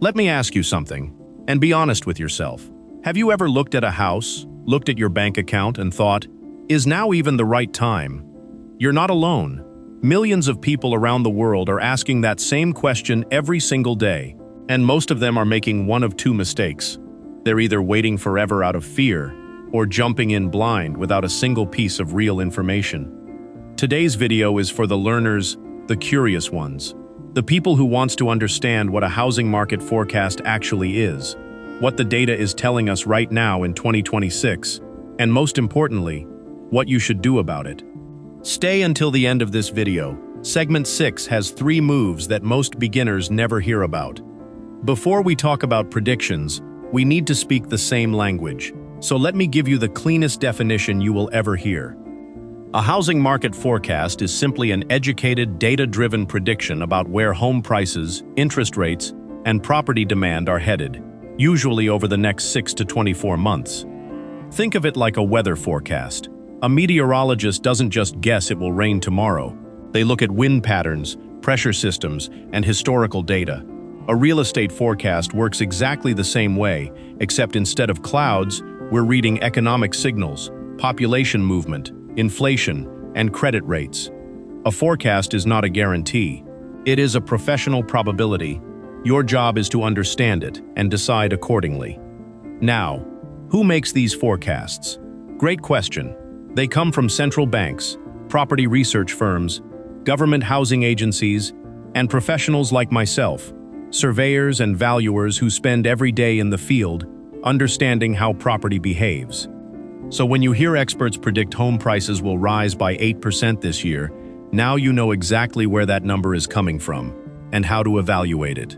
Let me ask you something, and be honest with yourself. Have you ever looked at a house, looked at your bank account, and thought, is now even the right time? You're not alone. Millions of people around the world are asking that same question every single day, and most of them are making one of two mistakes. They're either waiting forever out of fear, or jumping in blind without a single piece of real information. Today's video is for the learners, the curious ones, the people who wants to understand what a housing market forecast actually is, what the data is telling us right now in 2026, and most importantly, what you should do about it. Stay until the end of this video. Segment 6 has 3 moves that most beginners never hear about. Before we talk about predictions, we need to speak the same language, so let me give you the cleanest definition you will ever hear. A housing market forecast is simply an educated, data-driven prediction about where home prices, interest rates, and property demand are headed, usually over the next 6 to 24 months. Think of it like a weather forecast. A meteorologist doesn't just guess it will rain tomorrow. They look at wind patterns, pressure systems, and historical data. A real estate forecast works exactly the same way, except instead of clouds, we're reading economic signals, population movement, inflation, and credit rates. A forecast is not a guarantee. It is a professional probability. Your job is to understand it and decide accordingly. Now, who makes these forecasts? Great question. They come from central banks, property research firms, government housing agencies, and professionals like myself, surveyors and valuers who spend every day in the field understanding how property behaves. So when you hear experts predict home prices will rise by 8% this year, now you know exactly where that number is coming from and how to evaluate it.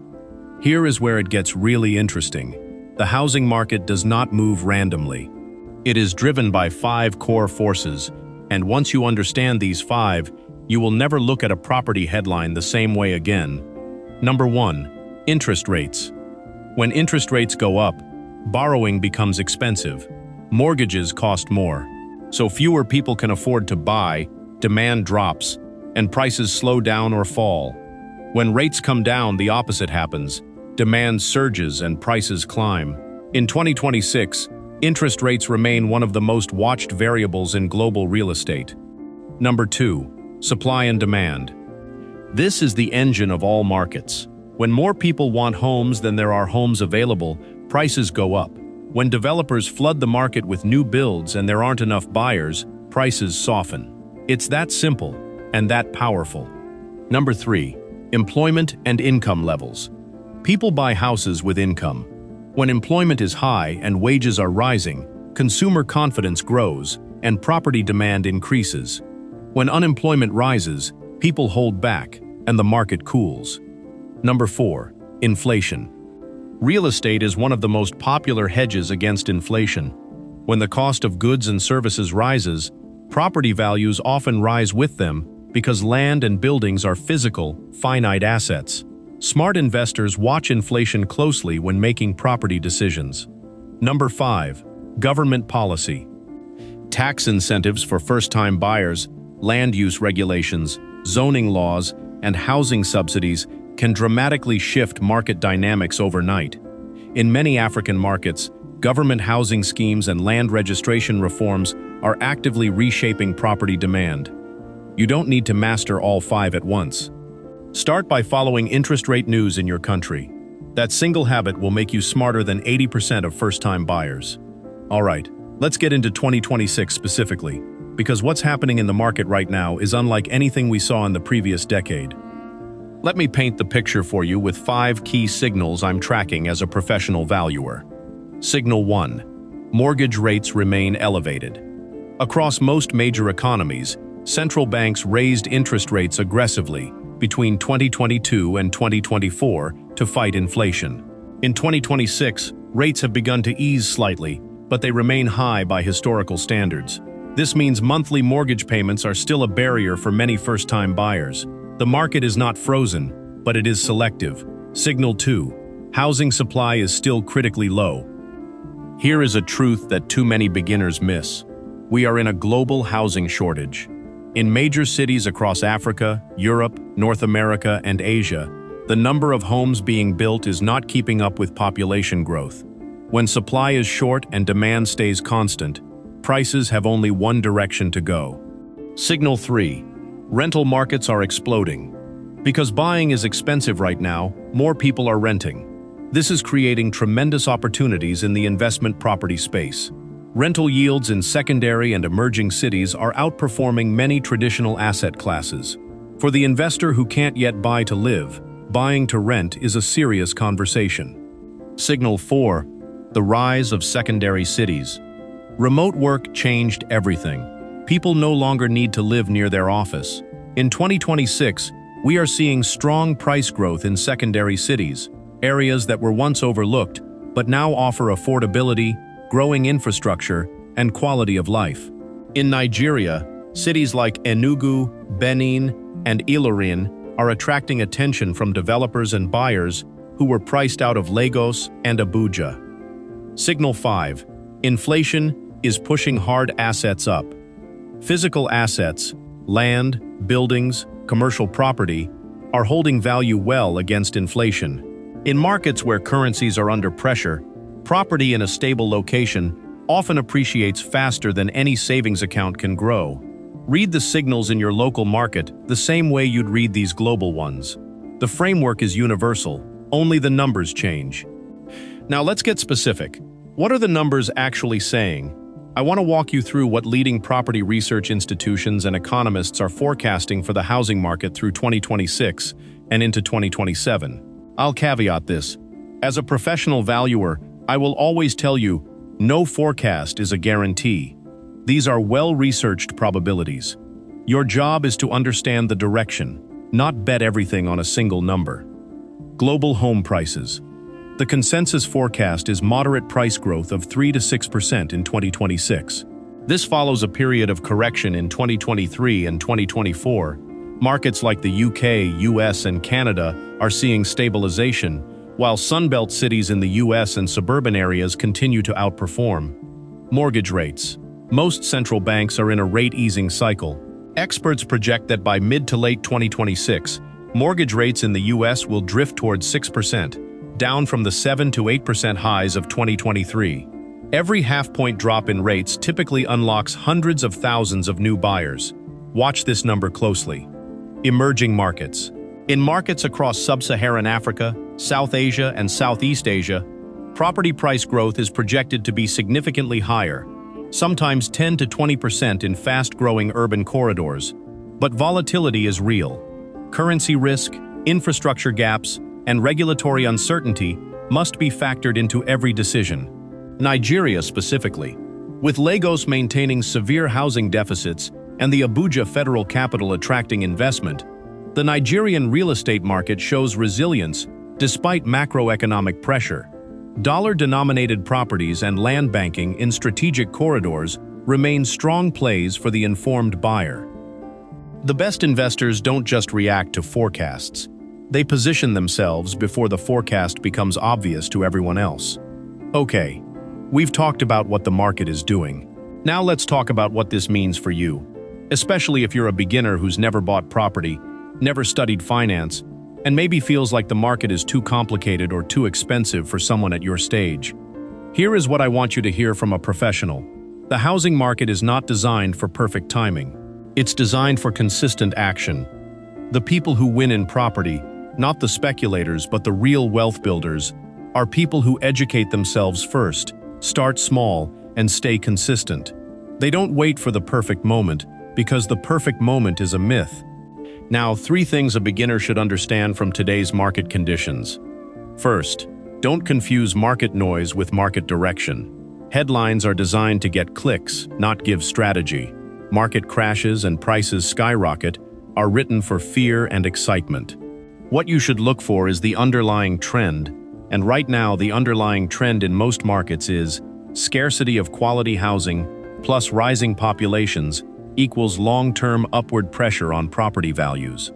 Here is where it gets really interesting. The housing market does not move randomly. It is driven by 5 core forces, and once you understand these 5, you will never look at a property headline the same way again. Number 1. Interest rates. When interest rates go up, borrowing becomes expensive. Mortgages cost more, so fewer people can afford to buy, demand drops, and prices slow down or fall. When rates come down, the opposite happens. Demand surges and prices climb. In 2026, interest rates remain one of the most watched variables in global real estate. Number 2. Supply and demand. This is the engine of all markets. When more people want homes than there are homes available, prices go up. When developers flood the market with new builds and there aren't enough buyers, prices soften. It's that simple and that powerful. Number 3. Employment and income levels. People buy houses with income. When employment is high and wages are rising, consumer confidence grows and property demand increases. When unemployment rises, people hold back and the market cools. Number 4. Inflation. Real estate is one of the most popular hedges against inflation. When the cost of goods and services rises, property values often rise with them because land and buildings are physical, finite assets. Smart investors watch inflation closely when making property decisions. Number 5. Government policy. Tax incentives for first-time buyers, land use regulations, zoning laws, and housing subsidies can dramatically shift market dynamics overnight. In many African markets, government housing schemes and land registration reforms are actively reshaping property demand. You don't need to master all 5 at once. Start by following interest rate news in your country. That single habit will make you smarter than 80% of first-time buyers. All right, let's get into 2026 specifically, because what's happening in the market right now is unlike anything we saw in the previous decade. Let me paint the picture for you with 5 key signals I'm tracking as a professional valuer. Signal 1. Mortgage rates remain elevated. Across most major economies, central banks raised interest rates aggressively between 2022 and 2024 to fight inflation. In 2026, rates have begun to ease slightly, but they remain high by historical standards. This means monthly mortgage payments are still a barrier for many first-time buyers. The market is not frozen, but it is selective. Signal 2. Housing supply is still critically low. Here is a truth that too many beginners miss. We are in a global housing shortage. In major cities across Africa, Europe, North America, and Asia, The number of homes being built is not keeping up with population growth. When supply is short and demand stays constant, prices have only one direction to go. Signal 3. Rental markets are exploding. Because buying is expensive right now, more people are renting. This is creating tremendous opportunities in the investment property space. Rental yields in secondary and emerging cities are outperforming many traditional asset classes. For the investor who can't yet buy to live, buying to rent is a serious conversation. Signal 4. The rise of secondary cities. Remote work changed everything. People no longer need to live near their office. In 2026, we are seeing strong price growth in secondary cities, areas that were once overlooked, but now offer affordability, growing infrastructure, and quality of life. In Nigeria, cities like Enugu, Benin, and Ilorin are attracting attention from developers and buyers who were priced out of Lagos and Abuja. Signal 5. Inflation is pushing hard assets up. Physical assets, land, buildings, commercial property, are holding value well against inflation. In markets where currencies are under pressure, property in a stable location often appreciates faster than any savings account can grow. Read the signals in your local market the same way you'd read these global ones. The framework is universal, only the numbers change. Now let's get specific. What are the numbers actually saying? I want to walk you through what leading property research institutions and economists are forecasting for the housing market through 2026 and into 2027. I'll caveat this. As a professional valuer, I will always tell you, no forecast is a guarantee. These are well-researched probabilities. Your job is to understand the direction, not bet everything on a single number. Global home prices. The consensus forecast is moderate price growth of 3 to 6% in 2026. This follows a period of correction in 2023 and 2024. Markets like the UK, US, and Canada are seeing stabilization, while Sunbelt cities in the US and suburban areas continue to outperform. Mortgage rates. Most central banks are in a rate-easing cycle. Experts project that by mid to late 2026, mortgage rates in the US will drift towards 6%, down from the 7 to 8% highs of 2023. Every half-point drop in rates typically unlocks hundreds of thousands of new buyers. Watch this number closely. Emerging markets. In markets across sub-Saharan Africa, South Asia, and Southeast Asia, property price growth is projected to be significantly higher, sometimes 10 to 20% in fast-growing urban corridors. But volatility is real. Currency risk, infrastructure gaps, and regulatory uncertainty must be factored into every decision. Nigeria specifically. With Lagos maintaining severe housing deficits and the Abuja federal capital attracting investment, the Nigerian real estate market shows resilience despite macroeconomic pressure. Dollar-denominated properties and land banking in strategic corridors remain strong plays for the informed buyer. The best investors don't just react to forecasts. They position themselves before the forecast becomes obvious to everyone else. Okay, we've talked about what the market is doing. Now let's talk about what this means for you, especially if you're a beginner who's never bought property, never studied finance, and maybe feels like the market is too complicated or too expensive for someone at your stage. Here is what I want you to hear from a professional. The housing market is not designed for perfect timing. It's designed for consistent action. The people who win in property, not the speculators but the real wealth builders, are people who educate themselves first, start small, and stay consistent. They don't wait for the perfect moment, because the perfect moment is a myth. Now, 3 things a beginner should understand from today's market conditions. First, don't confuse market noise with market direction. Headlines are designed to get clicks, not give strategy. Market crashes and prices skyrocket are written for fear and excitement. What you should look for is the underlying trend, and right now the underlying trend in most markets is scarcity of quality housing plus rising populations equals long-term upward pressure on property values.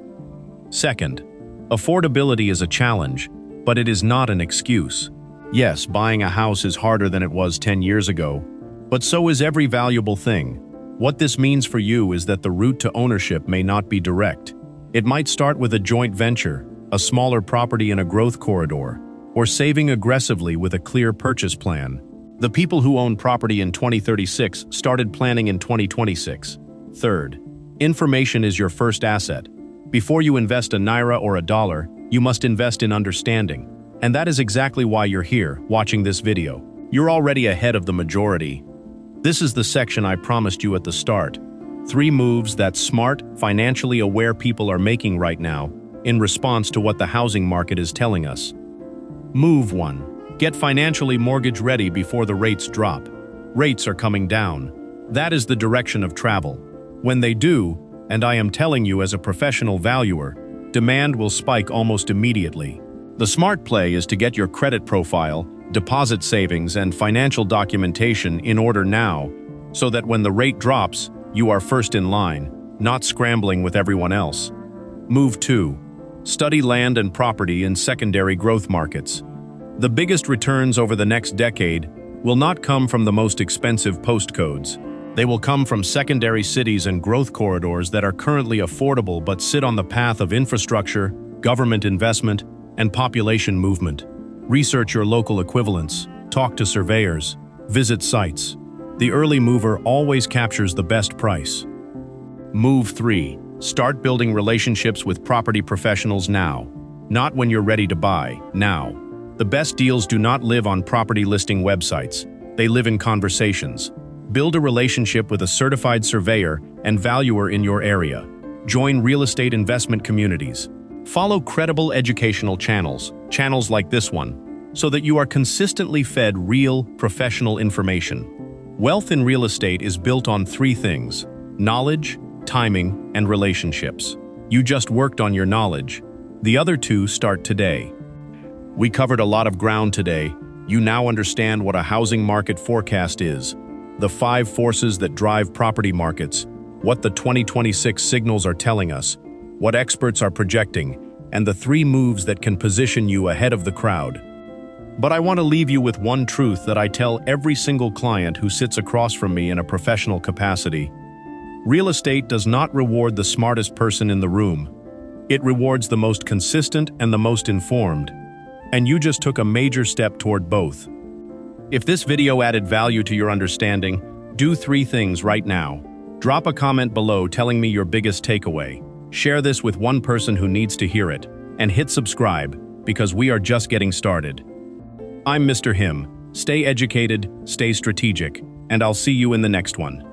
Second, affordability is a challenge, but it is not an excuse. Yes, buying a house is harder than it was 10 years ago, but so is every valuable thing. What this means for you is that the route to ownership may not be direct. It might start with a joint venture, a smaller property in a growth corridor, or saving aggressively with a clear purchase plan. The people who own property in 2036 started planning in 2026. Third, information is your first asset. Before you invest a naira or a dollar, you must invest in understanding. And that is exactly why you're here, watching this video. You're already ahead of the majority. This is the section I promised you at the start. 3 moves that smart, financially aware people are making right now in response to what the housing market is telling us. Move 1. Get financially mortgage ready before the rates drop. Rates are coming down. That is the direction of travel. When they do, and I am telling you as a professional valuer, demand will spike almost immediately. The smart play is to get your credit profile, deposit savings, and financial documentation in order now, so that when the rate drops, you are first in line, not scrambling with everyone else. Move 2. Study land and property in secondary growth markets. The biggest returns over the next decade will not come from the most expensive postcodes. They will come from secondary cities and growth corridors that are currently affordable but sit on the path of infrastructure, government investment, and population movement. Research your local equivalents, talk to surveyors, visit sites. The early mover always captures the best price. Move 3. Start building relationships with property professionals now. Not when you're ready to buy, now. The best deals do not live on property listing websites. They live in conversations. Build a relationship with a certified surveyor and valuer in your area. Join real estate investment communities. Follow credible educational channels like this one, so that you are consistently fed real, professional information. Wealth in real estate is built on 3 things: knowledge, timing, and relationships. You just worked on your knowledge. The other 2 start today. We covered a lot of ground today. You now understand what a housing market forecast is, the 5 forces that drive property markets, what the 2026 signals are telling us, what experts are projecting, and the 3 moves that can position you ahead of the crowd. But I want to leave you with one truth that I tell every single client who sits across from me in a professional capacity. Real estate does not reward the smartest person in the room. It rewards the most consistent and the most informed. And you just took a major step toward both. If this video added value to your understanding, do 3 things right now. Drop a comment below telling me your biggest takeaway. Share this with one person who needs to hear it, and hit subscribe, because we are just getting started. I'm Mr. Him. Stay educated, stay strategic, and I'll see you in the next one.